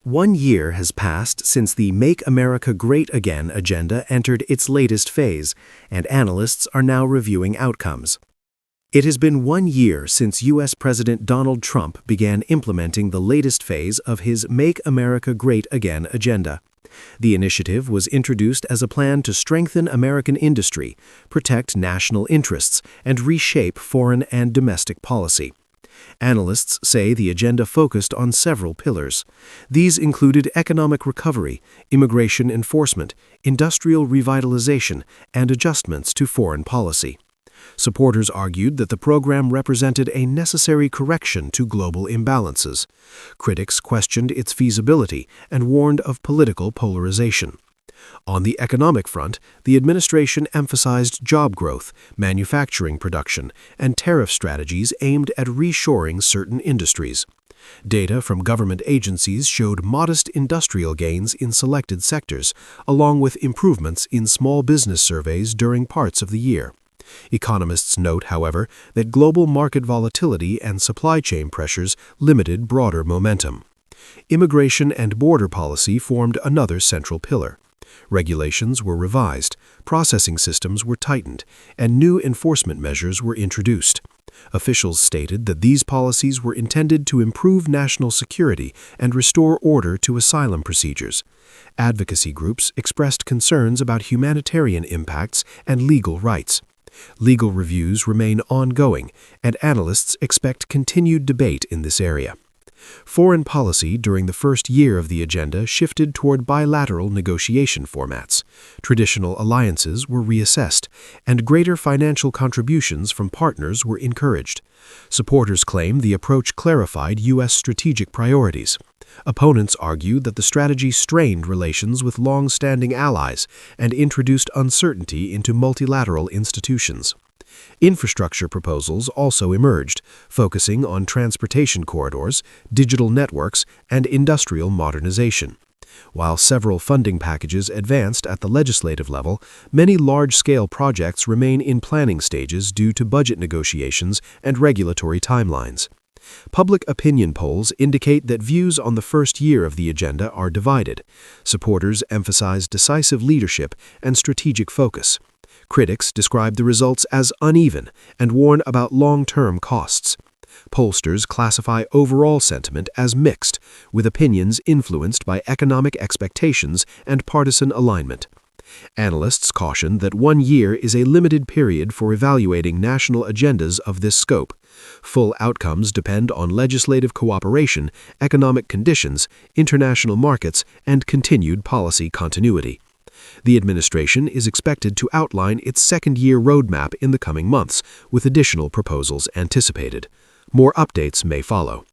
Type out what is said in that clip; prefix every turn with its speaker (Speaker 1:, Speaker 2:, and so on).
Speaker 1: 1 year has passed since the Make America Great Again agenda entered its latest phase, and analysts are now reviewing outcomes. It has been 1 year since U.S. President Donald Trump began implementing the latest phase of his Make America Great Again agenda. The initiative was introduced as a plan to strengthen American industry, protect national interests, and reshape foreign and domestic policy. Analysts say the agenda focused on several pillars. These included economic recovery, immigration enforcement, industrial revitalization, and adjustments to foreign policy. Supporters argued that the program represented a necessary correction to global imbalances. Critics questioned its feasibility and warned of political polarization. On the economic front, the administration emphasized job growth, manufacturing production, and tariff strategies aimed at reshoring certain industries. Data from government agencies showed modest industrial gains in selected sectors, along with improvements in small business surveys during parts of the year. Economists note, however, that global market volatility and supply chain pressures limited broader momentum. Immigration and border policy formed another central pillar. Regulations were revised, processing systems were tightened, and new enforcement measures were introduced. Officials stated that these policies were intended to improve national security and restore order to asylum procedures. Advocacy groups expressed concerns about humanitarian impacts and legal rights. Legal reviews remain ongoing, and analysts expect continued debate in this area. Foreign policy during the first year of the agenda shifted toward bilateral negotiation formats. Traditional alliances were reassessed, and greater financial contributions from partners were encouraged. Supporters claim the approach clarified U.S. strategic priorities. Opponents argue that the strategy strained relations with long-standing allies and introduced uncertainty into multilateral institutions. Infrastructure proposals also emerged, focusing on transportation corridors, digital networks, and industrial modernization. While several funding packages advanced at the legislative level, many large-scale projects remain in planning stages due to budget negotiations and regulatory timelines. Public opinion polls indicate that views on the first year of the agenda are divided. Supporters emphasize decisive leadership and strategic focus. Critics describe the results as uneven and warn about long-term costs. Pollsters classify overall sentiment as mixed, with opinions influenced by economic expectations and partisan alignment. Analysts caution that 1 year is a limited period for evaluating national agendas of this scope. Full outcomes depend on legislative cooperation, economic conditions, international markets, and continued policy continuity. The administration is expected to outline its second-year roadmap in the coming months, with additional proposals anticipated. More updates may follow.